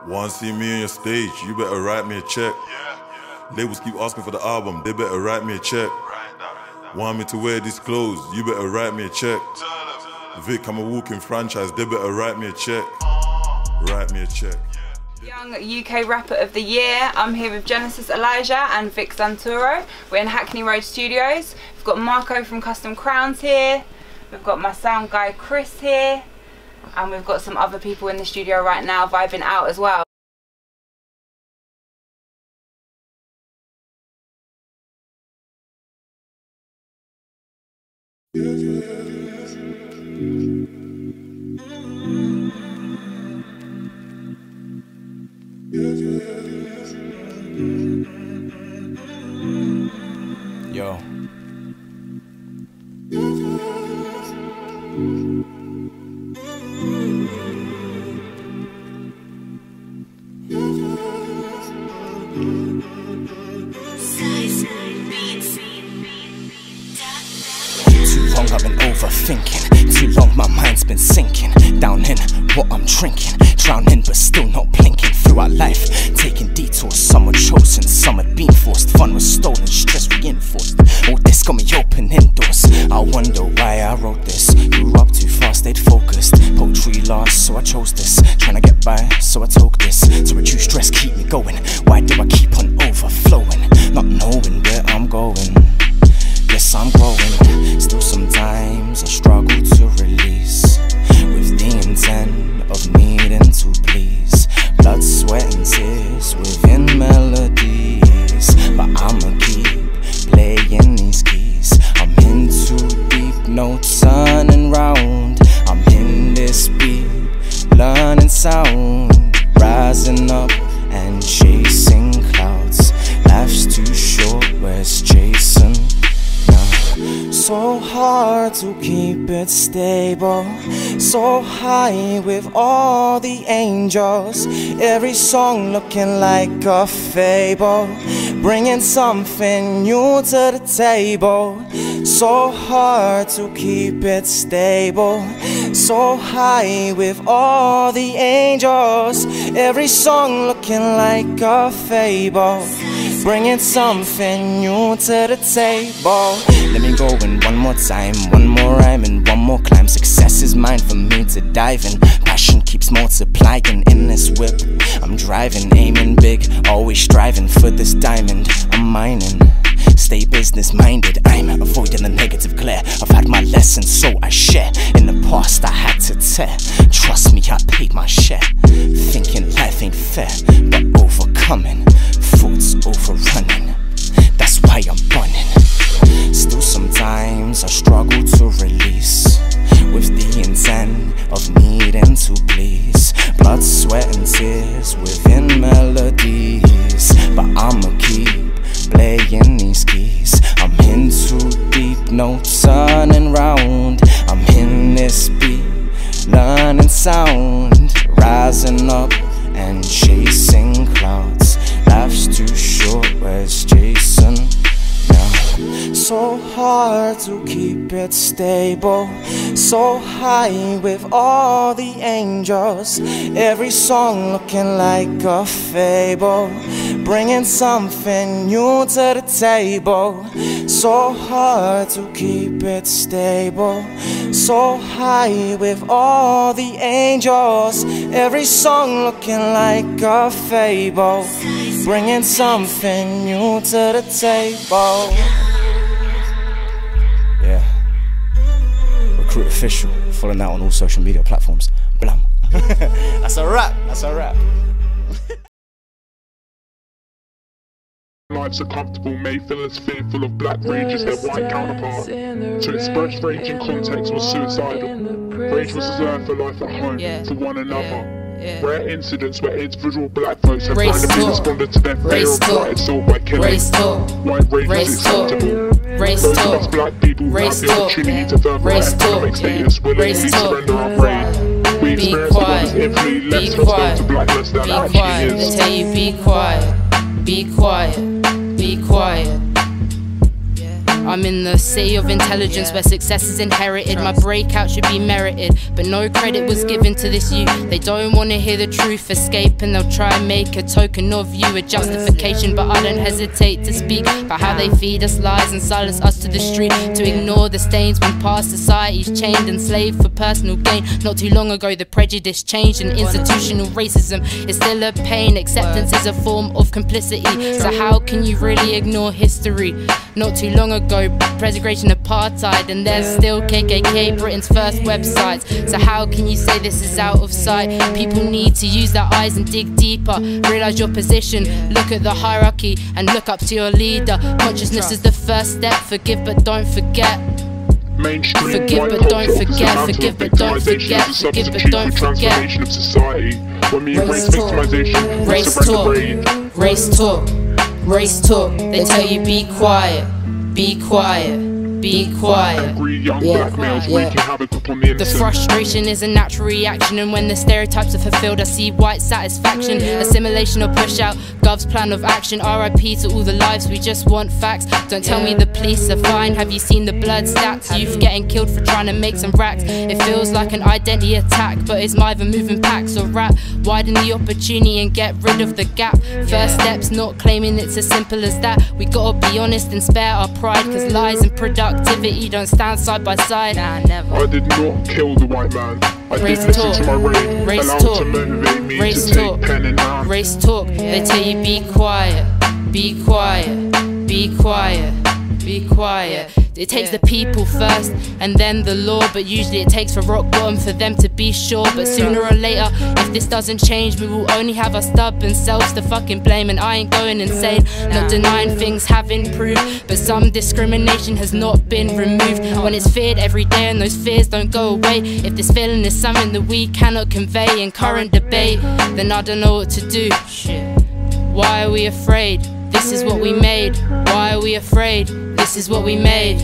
Want to see me on your stage, you better write me a check. Labels keep asking for the album, they better write me a check. Want me to wear these clothes, you better write me a check. Vic, I'm a walking franchise, they better write me a check. Write me a check. Young UK Rapper of the Year. I'm here with Genesis Elijah and Vic Santoro. We're in Hackney Road Studios. We've got Marco from Custom Crowns here. We've got my sound guy Chris here. And we've got some other people in the studio right now vibing out as well. Yo. Too long I've been overthinking, too long my mind's been sinking down in what I'm drinking, drowning but still not blinking. Throughout life, taking detours, some were chosen, some had been forced. Fun was stolen, stress reinforced. All this got me open indoors. I wonder why I wrote this. Grew up too fast, stayed focused. Poetry lost, so I chose this. Trying to get by, so I took this. To reduce stress, keep me going. Why do I keep on overflowing? Not knowing where I'm going. Yes, I'm growing. Still sometimes I struggle to release, with the intent of needing to please. Blood, sweat and tears within melodies, but I'ma keep playing these keys. I'm in too deep, no turning round. I'm in this beat, learning sound, rising up and chasing clouds. Life's too short, where's chasing? So hard to keep it stable, so high with all the angels. Every song looking like a fable, bringing something new to the table. So hard to keep it stable, so high with all the angels. Every song looking like a fable, bringing something new to the table. Let me go in one more time, one more rhyme and one more climb. Success is mine for me to dive in. Passion keeps multiplying in this whip. I'm driving, aiming big, always striving for this diamond. I'm mining, stay business minded. I'm avoiding the negative glare. I've had my lessons, so I share. In the past I had to tear. Trust me, I paid my share. Thinking life ain't fair, but overcoming. Thoughts overrunning, that's why I'm running. Still sometimes I struggle to release, with the intent of needing to please. Blood, sweat and tears within melodies, but I'ma keep playing these keys. I'm in too deep, no turning round. I'm in this beat, learning sound, rising up and chasing clouds. Life's too short, where's Jason now? So hard to keep it stable, so high with all the angels. Every song looking like a fable, bringing something new to the table. So hard to keep it stable, so high with all the angels. Every song looking like a fable, bringing something new to the table. Yeah. Recruit Official, following that on all social media platforms. Blam. That's a wrap. That's a wrap. Lives are comfortable, made fillers fearful of black rage as their white counterpart. To express rage in context was suicidal. Rage was reserved for life at home, for one another. Rare incidents where individual black folks have randomly responded to their fear of right assault by killing. White rage is acceptable. Those of us black people who have the opportunity to further our economic status willingly surrender our rage. We experience the one is infinitely less hostile to blackness than actually is. I tell you, be quiet, be quiet, be quiet. I'm in the city of intelligence where success is inherited. My breakout should be merited, but no credit was given to this youth. They don't want to hear the truth, escape, and they'll try and make a token of you, a justification. But I don't hesitate to speak about how they feed us lies and silence us to the street, to ignore the stains when past society's chained and enslaved for personal gain. Not too long ago the prejudice changed, and institutional racism is still a pain. Acceptance is a form of complicity, so how can you really ignore history? Not too long ago, preservation apartheid, and there's still KKK, Britain's first websites. So how can you say this is out of sight? People need to use their eyes and dig deeper, realise your position, look at the hierarchy and look up to your leader. Consciousness is the first step, forgive but don't forget. Forgive but don't forget, forgive but don't forget, forgive but don't forget. Race talk, race talk, race talk. They tell you be quiet, be quiet, be quiet. The frustration is a natural reaction, and when the stereotypes are fulfilled I see white satisfaction. Assimilation or push out, Gov's plan of action. RIP to all the lives, we just want facts. Don't tell me the police are fine, have you seen the blood stats? Youth getting killed for trying to make some racks. It feels like an identity attack, but it's either moving packs or rap. Widen the opportunity and get rid of the gap. First steps, not claiming it's as simple as that. We gotta be honest and spare our pride, cause lies and productivity don't stand side by side. Nah, never. I did not kill the white man. I did listen to my brain, allowed to motivate me to take pen in hand. Race talk, they tell you be quiet, be quiet, be quiet, be quiet. It takes the people first and then the law, but usually it takes for rock bottom for them to be sure. But sooner or later, if this doesn't change, we will only have our stubborn selves to fucking blame. And I ain't going insane, not denying things have improved, but some discrimination has not been removed. When it's feared every day and those fears don't go away, if this feeling is something that we cannot convey in current debate, then I don't know what to do. Why are we afraid? This is what we made. Why are we afraid? This is what we made.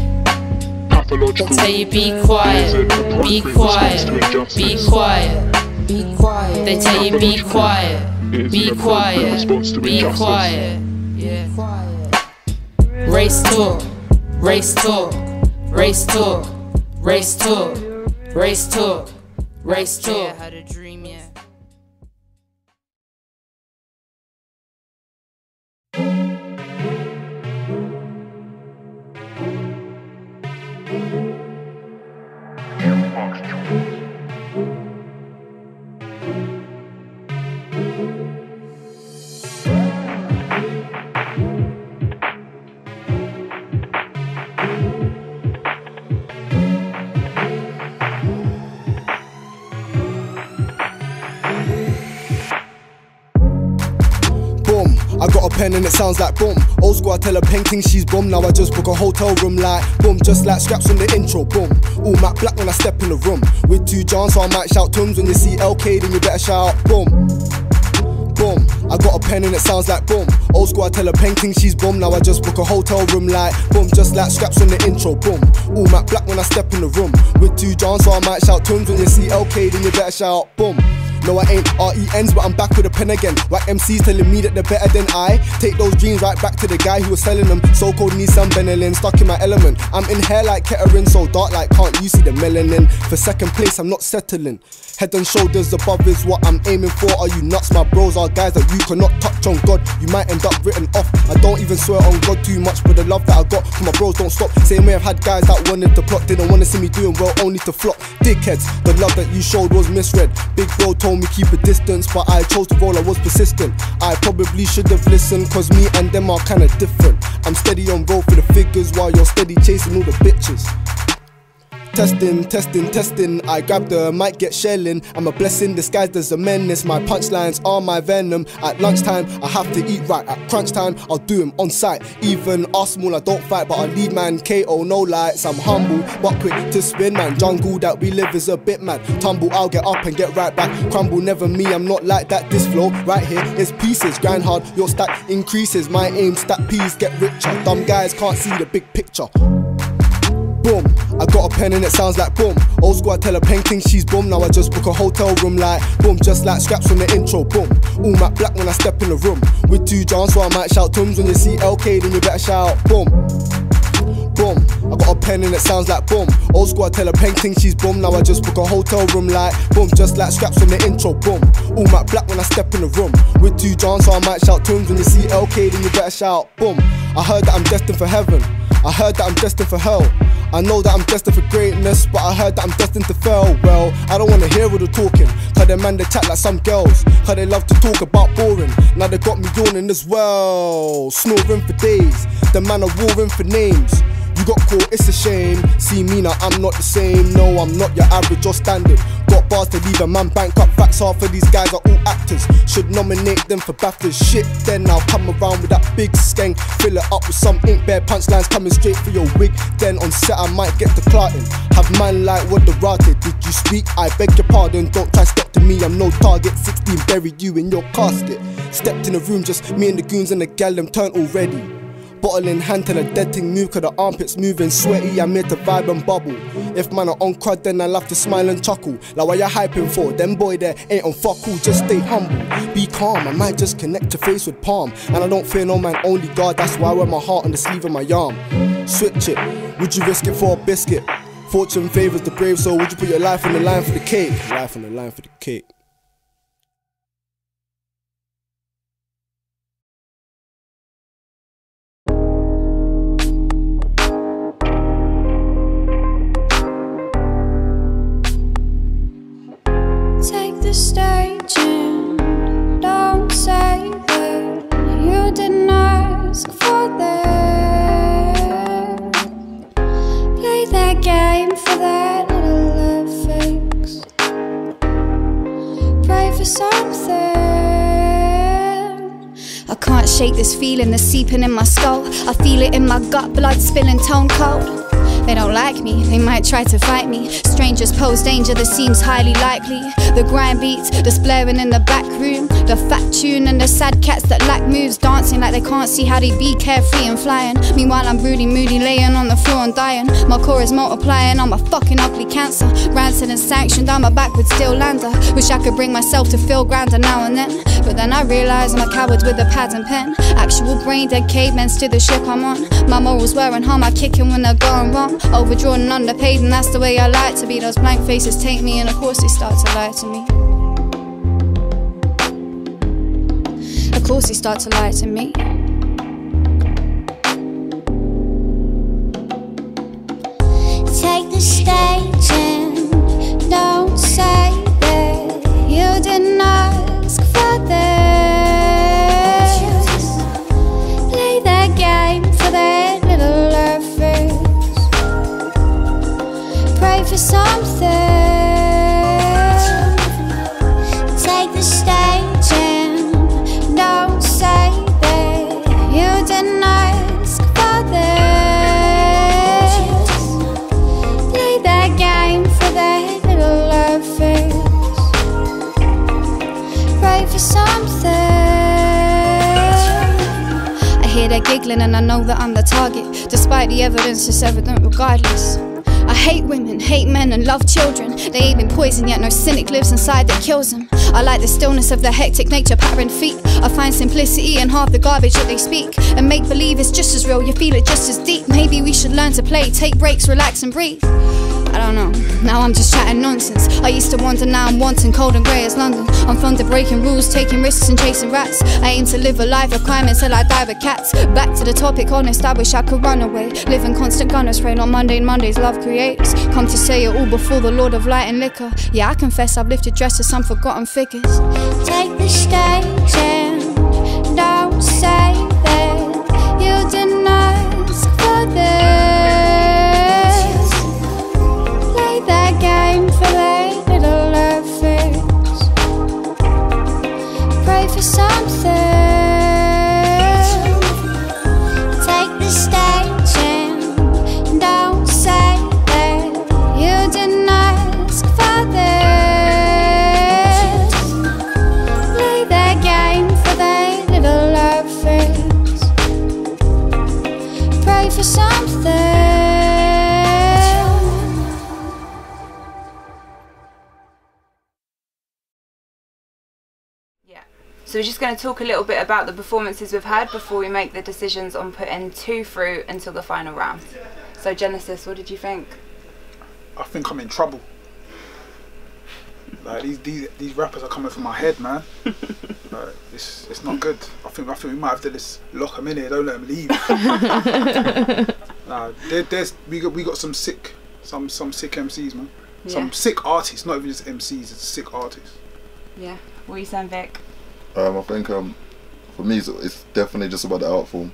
They tell you be quiet, be quiet, be quiet, be quiet. They tell you be quiet, be quiet, be quiet. Race talk, race talk, race talk, race talk, race talk, race talk. Had a dream, yeah. I got a pen and it sounds like boom. Old school, I tell her painting she's boom. Now I just book a hotel room like boom. Just like scraps on the intro, boom. All matte black when I step in the room. With 2 Johns, so I might shout tums. When you see LK, then you better shout boom. Boom, I got a pen and it sounds like boom. Old school, I tell her painting she's boom. Now I just book a hotel room like boom. Just like scraps on the intro, boom. All matte black when I step in the room. With 2 Johns, so I might shout tums. When you see LK, then you better shout boom. No, I ain't RENs, but I'm back with a pen again. Whack MCs telling me that they're better than I. Take those dreams right back to the guy who was selling them. So-called Nissan Benelin, stuck in my element. I'm in hair like Kettering, so dark like can't you see the melanin? For second place, I'm not settling. Head and shoulders above is what I'm aiming for. Are you nuts? My bros are guys that you cannot touch on God. You might end up written off. I don't even swear on God too much, but the love that I got from my bros don't stop. Same way I've had guys that wanted to plot, didn't want to see me doing well, only to flop. Dickheads, the love that you showed was misread. Big bro told me keep a distance, but I chose to roll, I was persistent. I probably should have listened, cause me and them are kinda different. I'm steady on roll for the figures while you're steady chasing all the bitches. Testing, testing, testing, I grabbed her, might get shelling. I'm a blessing disguised as a menace. My punchlines are my venom. At lunchtime, I have to eat right. At crunch time, I'll do him on sight. Even Arsenal, I don't fight, but I lead man. KO, no lights, I'm humble, but quick to spin, man. Jungle that we live is a bit mad. Tumble, I'll get up and get right back. Crumble, never me, I'm not like that. This flow, right here, is pieces. Grind hard, your stack increases. My aim, stack peas, get richer. Dumb guys can't see the big picture. Boom, I got a pen and it sounds like boom. Old school, I tell her painting she's boom. Now I just book a hotel room like boom. Just like scraps on the intro, boom. All matte black when I step in the room. With 2 Johns, so I might shout tums. When you see LK, then you better shout boom. boom. I got a pen and it sounds like boom. Old school, I tell her painting she's boom. Now I just book a hotel room like boom. Just like scraps from the intro, boom. All matte black when I step in the room. With 2 Johns, so I might shout tunes. When you see LK, then you better shout boom. I heard that I'm destined for heaven. I heard that I'm destined for hell. I know that I'm destined for greatness, but I heard that I'm destined to fail. Well, I don't wanna hear all the talking, cause them man they chat like some girls, cause they love to talk about boring. Now they got me yawning as well, snoring for days. The man are warring for names. You got caught, it's a shame. See me now, I'm not the same. No, I'm not your average or standard. Got bars to leave a man bankrupt. Facts hard for these guys are all actors. Should nominate them for BAFTAs. Shit, then I'll come around with that big skeng. Fill it up with some ink, bare punchlines coming straight for your wig. Then on set I might get the clarting. Have man like what the rotted. Did you speak? I beg your pardon. Don't try step to me, I'm no target. 16 buried you in your casket. Stepped in the room, just me and the goons and the gal them turned already. Bottle in hand till the dead thing move, cause the armpits moving sweaty. I'm here to vibe and bubble. If man are on crud, then I'll have to smile and chuckle. Like what you hyping for? Them boy there ain't on fuck all, just stay humble. Be calm, I might just connect your face with palm. And I don't fear no man, only God. That's why I wear my heart on the sleeve of my arm. Switch it, would you risk it for a biscuit? Fortune favours the brave, so would you put your life on the line for the cake? Life on the line for the cake. The stage and don't say that you didn't ask for that. Play that game for that little love fix. Pray for something. I can't shake this feeling that's seeping in my skull. I feel it in my gut, blood spilling, tone cold. They don't like me, they might try to fight me. Strangers pose danger that seems highly likely. The grind beats, the blaring in the back room. The fat tune and the sad cats that lack moves, dancing like they can't see how they be carefree and flying. Meanwhile I'm broody, moody, laying on the floor and dying. My core is multiplying, I'm a fucking ugly cancer. Rancid and sanctioned, I'm a backward still lander. Wish I could bring myself to feel grander now and then, but then I realise I'm a coward with a pad and pen. Actual brain dead cavemen to the ship I'm on. My morals wearing harm, I kick 'em when they're going wrong. Overdrawn and underpaid, and that's the way I like to be. Those blank faces take me, and of course they start to lie to me. Of course they start to lie to me. Take the stage and don't say that you didn't ask for that. Play that game for that little love fix. Pray for something. Take the stage and don't say that you didn't ask for that. Play that game for that little love fix. Pray for something. I hear they're giggling and I know that I'm the target. Despite the evidence, it's evident regardless. I hate women, hate men and love children. They ain't been poisoned yet, no cynic lives inside that kills them. I like the stillness of the hectic nature pattern feet. I find simplicity in half the garbage that they speak. And make believe it's just as real, you feel it just as deep. Maybe we should learn to play, take breaks, relax and breathe. I don't know, now I'm just chatting nonsense. I used to wonder, now I'm wanting cold and grey as London. I'm fond of breaking rules, taking risks and chasing rats. I aim to live a life of crime until I die with cats. Back to the topic, honest, I wish I could run away. Live in constant gunner spray, on Mondays love creates. Come to say it all before the Lord of light and liquor. Yeah, I confess I've lifted dress to some forgotten figures. Take the stage and don't say that you didn't ask for this. Play that game for that little love fix. Pray for something. Take the stage and don't say that you didn't ask for this. Play that game for that little love fix. Pray for something. So we're just going to talk a little bit about the performances we've had before we make the decisions on putting 2 through until the final round. So Genesis, what did you think? I think I'm in trouble. Like these rappers are coming from my head, man. Like, it's not good. I think we might have to just lock them in here. Don't let them leave. Nah, we got some sick MCs, man. Yeah. Some sick artists, not even just MCs. It's sick artists. Yeah. What are you saying, Vic? I think for me it's definitely just about the art form,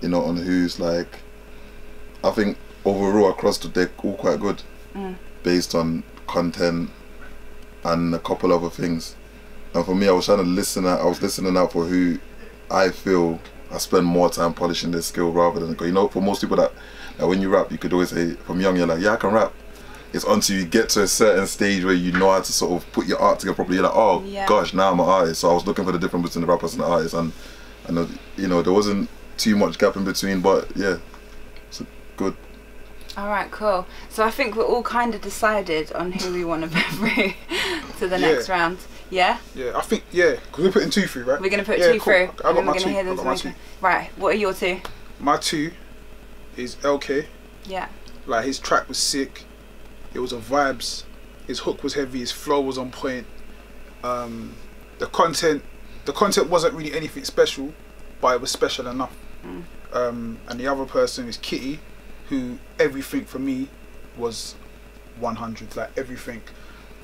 you know, on who's like. I think overall across they're all quite good, based on content and a couple other things. And for me, I was listening out for who I feel I spend more time polishing their skill rather than, you know, for most people that when you rap, you could always say, from young, you're like, yeah, I can rap. It's until you get to a certain stage where you know how to sort of put your art together properly. You're like, oh gosh, now I'm an artist. So I was looking for the difference between the rappers and the artists, and you know, there wasn't too much gap in between, but yeah, it's good. All right, cool. So I think we're all kind of decided on who we want to put through to the next round. Yeah? Yeah, I think, because we're putting 2 through, right? We're going to put 2 through, and then we're going to hear them. Right, what are your 2? My 2 is LK. Yeah. Like, his track was sick. It was a vibes. His hook was heavy. His flow was on point. The content wasn't really anything special, but it was special enough. And the other person is Kitty, who everything for me was 100. Like everything,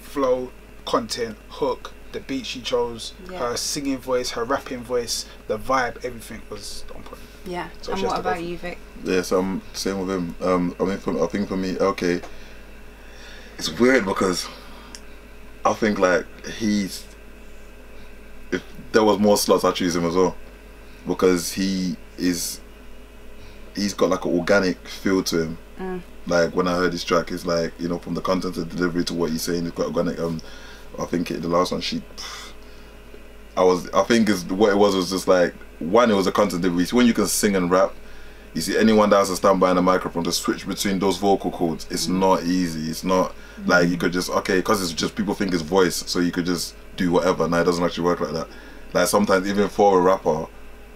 flow, content, hook, the beat she chose, her singing voice, her rapping voice, the vibe, everything was on point. Yeah. So and what about you, Vic? Yeah, so I'm same with him. I think for me, okay, it's weird because I think like if there was more slots, I'd choose him as well, because he's got like an organic feel to him. Like when I heard his track, it's like, you know, from the content to the delivery to what he's saying, it's quite organic. I think the last one, I think what it was just like, one, it was a content delivery. So when you can sing and rap, you see anyone that has to stand behind a microphone to switch between those vocal cords, it's not easy. It's not like you could just, because it's just people think it's voice, so you could just do whatever. No, it doesn't actually work like that. Like sometimes even for a rapper,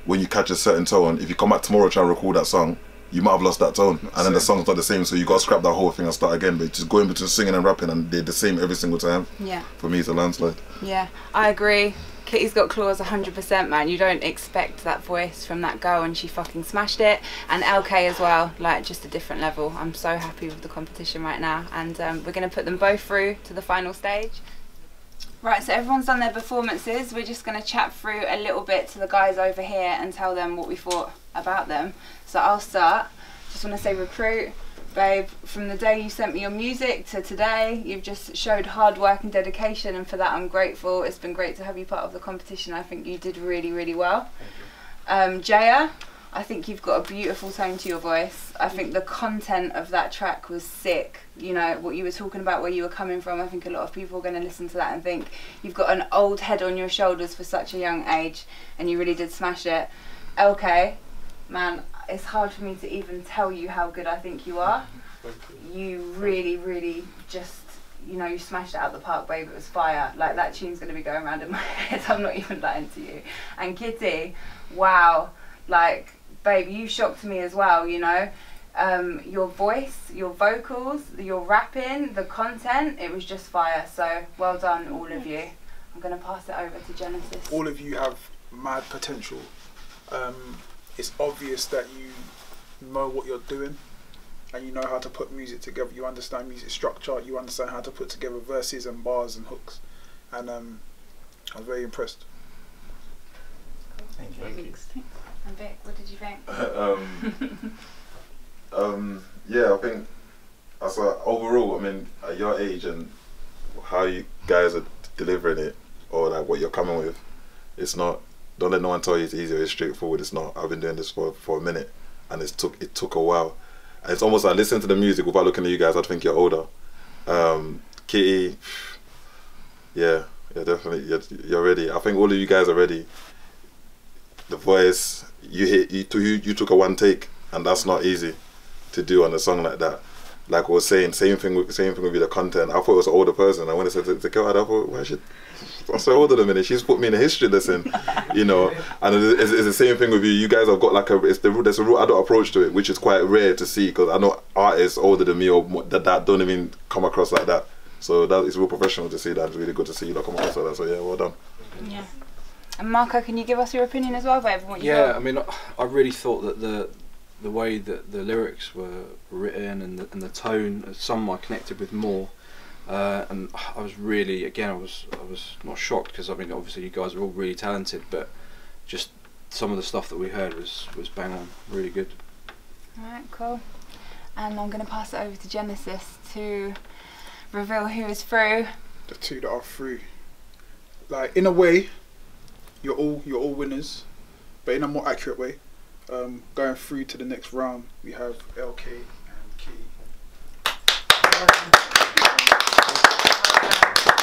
when you catch a certain tone, if you come back tomorrow try and record that song, you might have lost that tone, and then the song's not the same, so you got to scrap that whole thing and start again. But just going between singing and rapping, and they're the same every single time. Yeah. For me, it's a landslide. Yeah, I agree. Kitty's got claws 100%, man. You don't expect that voice from that girl, and she fucking smashed it. And LK as well, like just a different level. I'm so happy with the competition right now, and we're going to put them both through to the final stage. Right, so everyone's done their performances. We're just going to chat through a little bit to the guys over here and tell them what we thought about them. So I'll start. Just want to say, Recruit, babe, from the day you sent me your music to today, you've just showed hard work and dedication, and for that I'm grateful. It's been great to have you part of the competition. I think you did really, really well. Jaya, I think you've got a beautiful tone to your voice. I think the content of that track was sick. You know, what you were talking about, where you were coming from, I think a lot of people are going to listen to that and think you've got an old head on your shoulders for such a young age, and you really did smash it. LK, man, it's hard for me to even tell you how good I think you are. You really, really just, you know, you smashed it out the park, babe. It was fire. Like, that tune's going to be going around in my head. I'm not even lying to you. And Kitty, wow, like, babe, you shocked me as well, you know. Your voice, your vocals, your rapping, the content, it was just fire. So well done, all of you. I'm going to pass it over to Genesis. All of you have mad potential. It's obvious that you know what you're doing, and you know how to put music together. You understand music structure, you understand how to put together verses and bars and hooks, and I was very impressed. Thank you. And Vic, what did you think? Yeah, I think overall, I mean, at your age and how you guys are delivering it, or like what you're coming with, it's not. Don't let no one tell you it's easy or it's straightforward. It's not. I've been doing this for a minute, and it took a while. And it's almost like listening to the music without looking at you guys, I'd think you're older. Kitty, yeah, definitely, you're ready. I think all of you guys are ready. The voice, you took a one take, and that's not easy to do on a song like that. Like I was saying, same thing with you, the content. I thought it was an older person. And when I said to go out, I thought, why should I so older than a minute? She's put me in a history lesson, you know. And it's the same thing with you. You guys have got like there's a real adult approach to it, which is quite rare to see, because I know artists older than me or that don't even come across like that. So that is real professional to see that. It's really good to see you come across like that. So yeah, well done. Yeah. And Marco, can you give us your opinion as well about what you thought? I mean, I really thought that the way that the lyrics were written and the tone, some I connected with more. And I was really, again, I was not shocked, because I mean, obviously you guys are all really talented, but just some of the stuff that we heard was bang on, really good. Alright, cool. And I'm going to pass it over to Genesis to reveal who is through. The two that are through. Like, in a way, you're all winners, but in a more accurate way. Going through to the next round, we have LK and Key.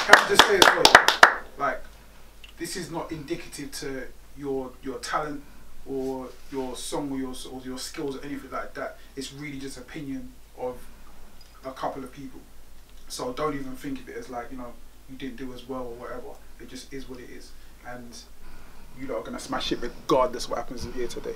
Can I just say as well, like, this is not indicative to your talent or your song or your skills or anything like that. It's really just opinion of a couple of people. So don't even think of it as like, you know, you didn't do as well or whatever. It just is what it is, and you lot are gonna smash it regardless what happens here today.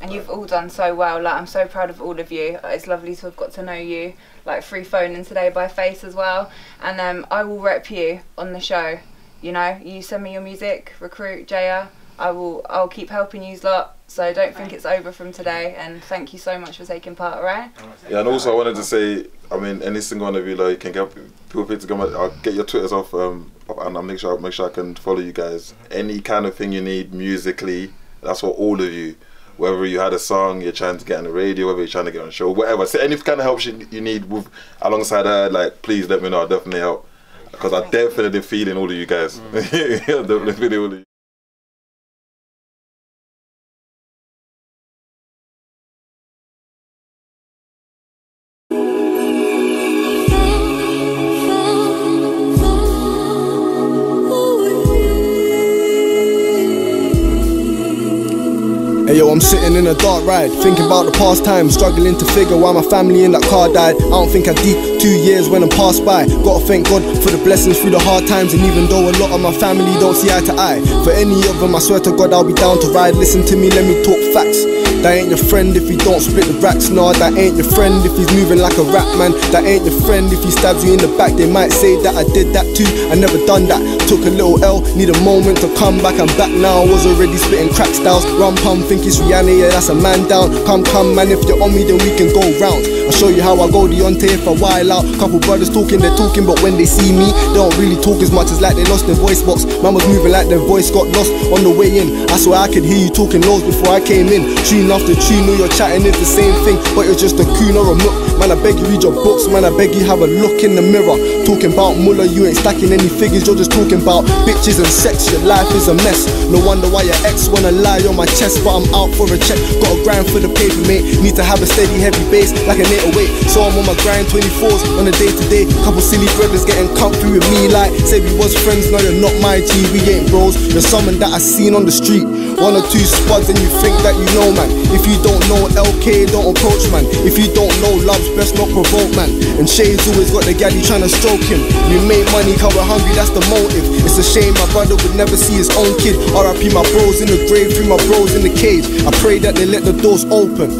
And you've all done so well. Like, I'm so proud of all of you. It's lovely to have got to know you, like through phoning today by face as well. And I will rep you on the show. You know, you send me your music, recruit Jaya. I'll keep helping you lot. So don't think it's over from today. And thank you so much for taking part. Alright? Yeah, and also I wanted to say, I mean, any single one of you, like, you can get people to come. I'll get your Twitters off, and I'll make sure I can follow you guys. Any kind of thing you need musically, that's for all of you. Whether you had a song, you're trying to get on the radio, whether you're trying to get on a show, whatever. So any kind of help you need with alongside her, like, please let me know. I'll definitely help, because I'm definitely feeling all of you guys. Definitely feeling all of you. Hey yo, I'm sitting in a dark ride, thinking about the past time, struggling to figure why my family in that car died. I don't think I deep 2 years when I'm passed by. Gotta thank God for the blessings through the hard times, and even though a lot of my family don't see eye to eye, for any of them I swear to God I'll be down to ride. Listen to me, let me talk facts. That ain't your friend if he don't split the racks. Nah, that ain't your friend if he's moving like a rap man. That ain't your friend if he stabs you in the back. They might say that I did that too, I never done that. Took a little L, need a moment to come back. I'm back now, I was already spitting crack styles. Rum pum, think it's Rihanna, yeah, that's a man down. Come man, if you're on me then we can go round. I'll show you how I go Deontay if I while out. Couple brothers talking, they're talking, but when they see me they don't really talk as much as like they lost their voice box. Man was moving like their voice got lost on the way in. I swear I could hear you talking lows before I came in. Tune after tune, know you're chatting is the same thing, but you're just a coon or a muck. Man, I beg you read your books, man, I beg you have a look in the mirror. Talking about Muller, you ain't stacking any figures, you're just talking about bitches and sex. Your life is a mess, no wonder why your ex wanna lie on my chest. But I'm out for a check, got a grind for the paper, mate. Need to have a steady heavy bass like an 808. So I'm on my grind 24s on a day to day. Couple silly brothers getting comfy with me like say we was friends, no you're not my G, we ain't bros. You're someone that I seen on the street, 1 or 2 spuds and you think that you know, man. If you don't know LK, don't approach, man. If you don't know love's best not provoke, man. And Shay's always got the galley trying to stroke him. We make money cause we're hungry, that's the motive. It's a shame my brother would never see his own kid. RIP my bros in the grave, free my bros in the cage. I pray that they let the doors open.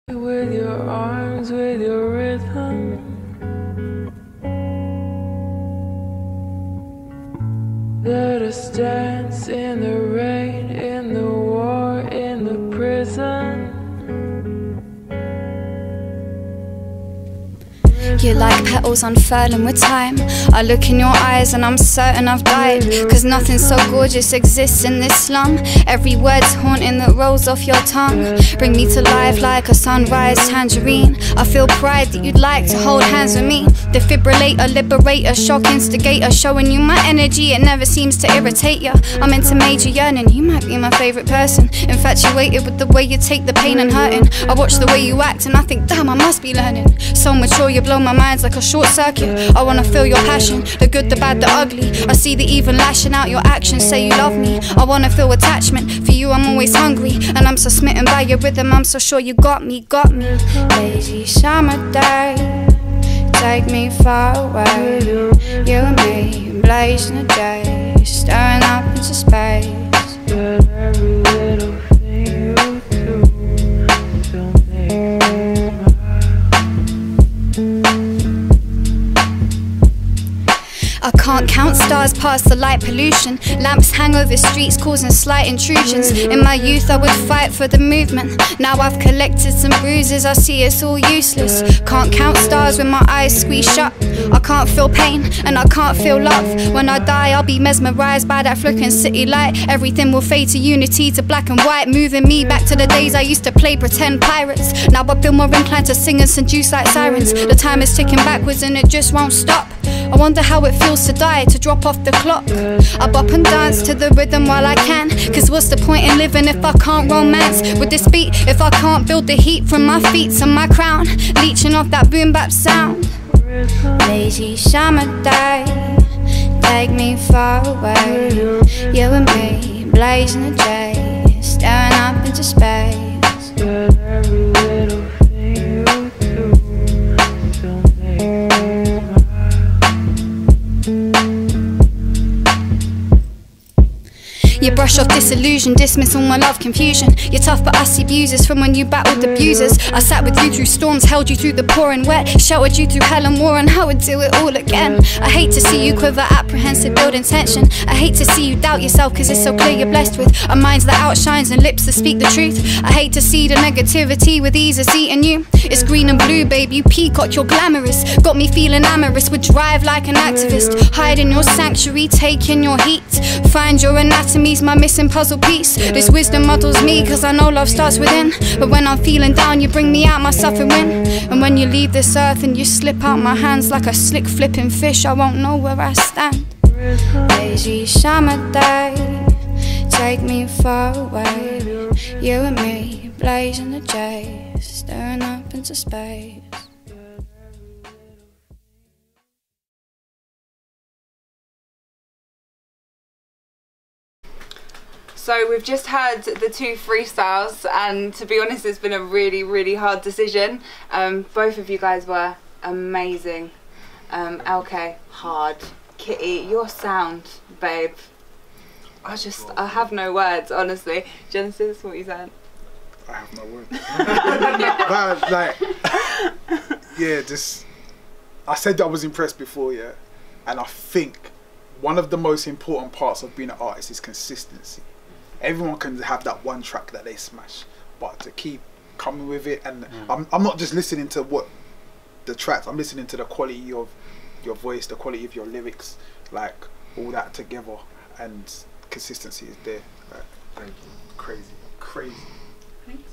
With your arms, with your rhythm, let us dance in the rain, in the war, in the prison. You're like petals unfurling with time. I look in your eyes and I'm certain I've died. Cause nothing so gorgeous exists in this slum. Every word's haunting that rolls off your tongue. Bring me to life like a sunrise tangerine. I feel pride that you'd like to hold hands with me. Defibrillator, liberator, shock instigator. Showing you my energy, it never seems to irritate you. I'm into major yearning, you might be my favourite person. Infatuated with the way you take the pain and hurting. I watch the way you act and I think, damn, I must be learning. So mature, you blow my mind's like a short circuit. I wanna feel your passion, the good, the bad, the ugly. I see the even lashing out your actions, say you love me. I wanna feel attachment, for you I'm always hungry. And I'm so smitten by your rhythm, I'm so sure you got me. Lazy summer day, take me far away. You and me, blazing the day, stirring up into space. But every little I can't count stars past the light pollution. Lamps hang over streets causing slight intrusions. In my youth I would fight for the movement. Now I've collected some bruises, I see it's all useless. Can't count stars with my eyes squeezed shut. I can't feel pain and I can't feel love. When I die I'll be mesmerised by that flickering city light. Everything will fade to unity, to black and white, moving me back to the days I used to play pretend pirates. Now I feel more inclined to sing and seduce like sirens. The time is ticking backwards and it just won't stop. I wonder how it feels to die, to drop off the clock. I bop and dance to the rhythm while I can, cause what's the point in living if I can't romance with this beat? If I can't build the heat from my feet to my crown, leeching off that boom bap sound. Lazy summer day, take me far away. You and me, blazing a J, staring up into space. Every little thing you do still makes You brush off disillusion, dismiss all my love confusion. You're tough but I see bruises from when you battled abusers. I sat with you through storms, held you through the pouring wet, sheltered you through hell and war, and I would do it all again. I hate to see you quiver, apprehensive, building tension. I hate to see you doubt yourself, cause it's so clear you're blessed with a mind that outshines and lips that speak the truth. I hate to see the negativity with ease it's eating you. It's green and blue, babe, you peacock, you're glamorous. Got me feeling amorous, would drive like an activist. Hide in your sanctuary, take in your heat. Find your anatomy's my missing puzzle piece. This wisdom muddles me, cause I know love starts within. But when I'm feeling down, you bring me out my suffering. And when you leave this earth and you slip out my hands like a slick flipping fish, I won't know where I stand. Lazy summer day, take me far away. You and me, blazing the J, staring up into space. So we've just had the two freestyles, and to be honest it's been a really hard decision. Both of you guys were amazing. LK, hard. Kitty, your sound, babe. I have no words, honestly. Genesis, what are you saying? I have no words. Yeah, just, I said that I was impressed before, yeah, and I think one of the most important parts of being an artist is consistency. Everyone can have that one track that they smash, but to keep coming with it, and I'm not just listening to what the tracks, I'm listening to the quality of your voice, the quality of your lyrics, like all that together, and consistency is there. Like, thank you. Crazy. Thanks.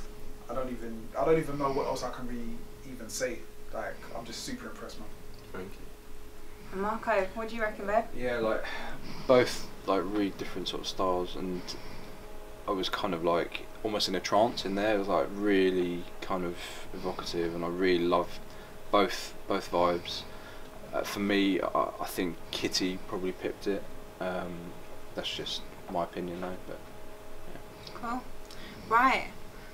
I don't even know what else I can really even say. Like, I'm just super impressed, man. Thank you. And Marco, what do you reckon, babe? Yeah, like both like really different sort of styles, and I was kind of like almost in a trance in there. It was like really kind of evocative, and I really loved both vibes. For me, I think Kitty probably pipped it. That's just my opinion though, but yeah. Cool. Right,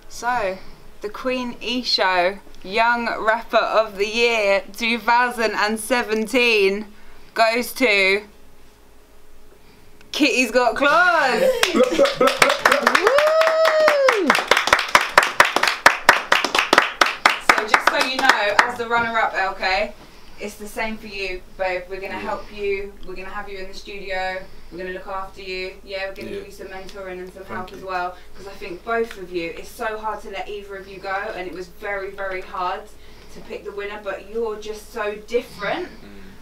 so the Queen E Show Young Rapper of the Year 2017 goes to Kitty's Got Claws. So just so you know, as the runner-up, LK, it's the same for you, babe. We're gonna help you. We're gonna have you in the studio. We're gonna look after you. Yeah, we're gonna give you some mentoring and some help as well. Because I think both of you, it's so hard to let either of you go, and it was very hard to pick the winner. But you're just so different,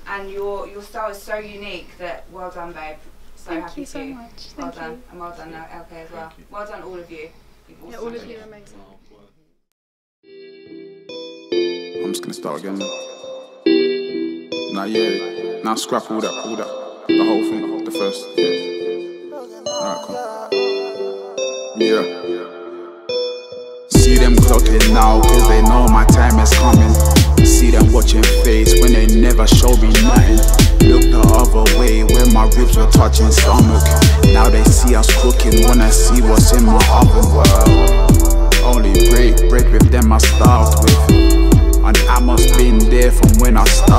and your style is so unique that well done, babe. So happy Thank you so much. Well Thank done, you. and well done now, LK as well. Well done, all of you. Yeah, all of you are amazing. I'm just gonna start again now. Nah, yeah. Now scrap all that. The whole thing, the first. Yeah. Alright, cool. Yeah. See them clocking now, cause they know my time is coming. See them watching face when they never show me nothing. Look the other way when my ribs were touching stomach. Now they see us cooking, wanna see what's in my oven. Well, only break with them I starved with. And I must been there from when I started.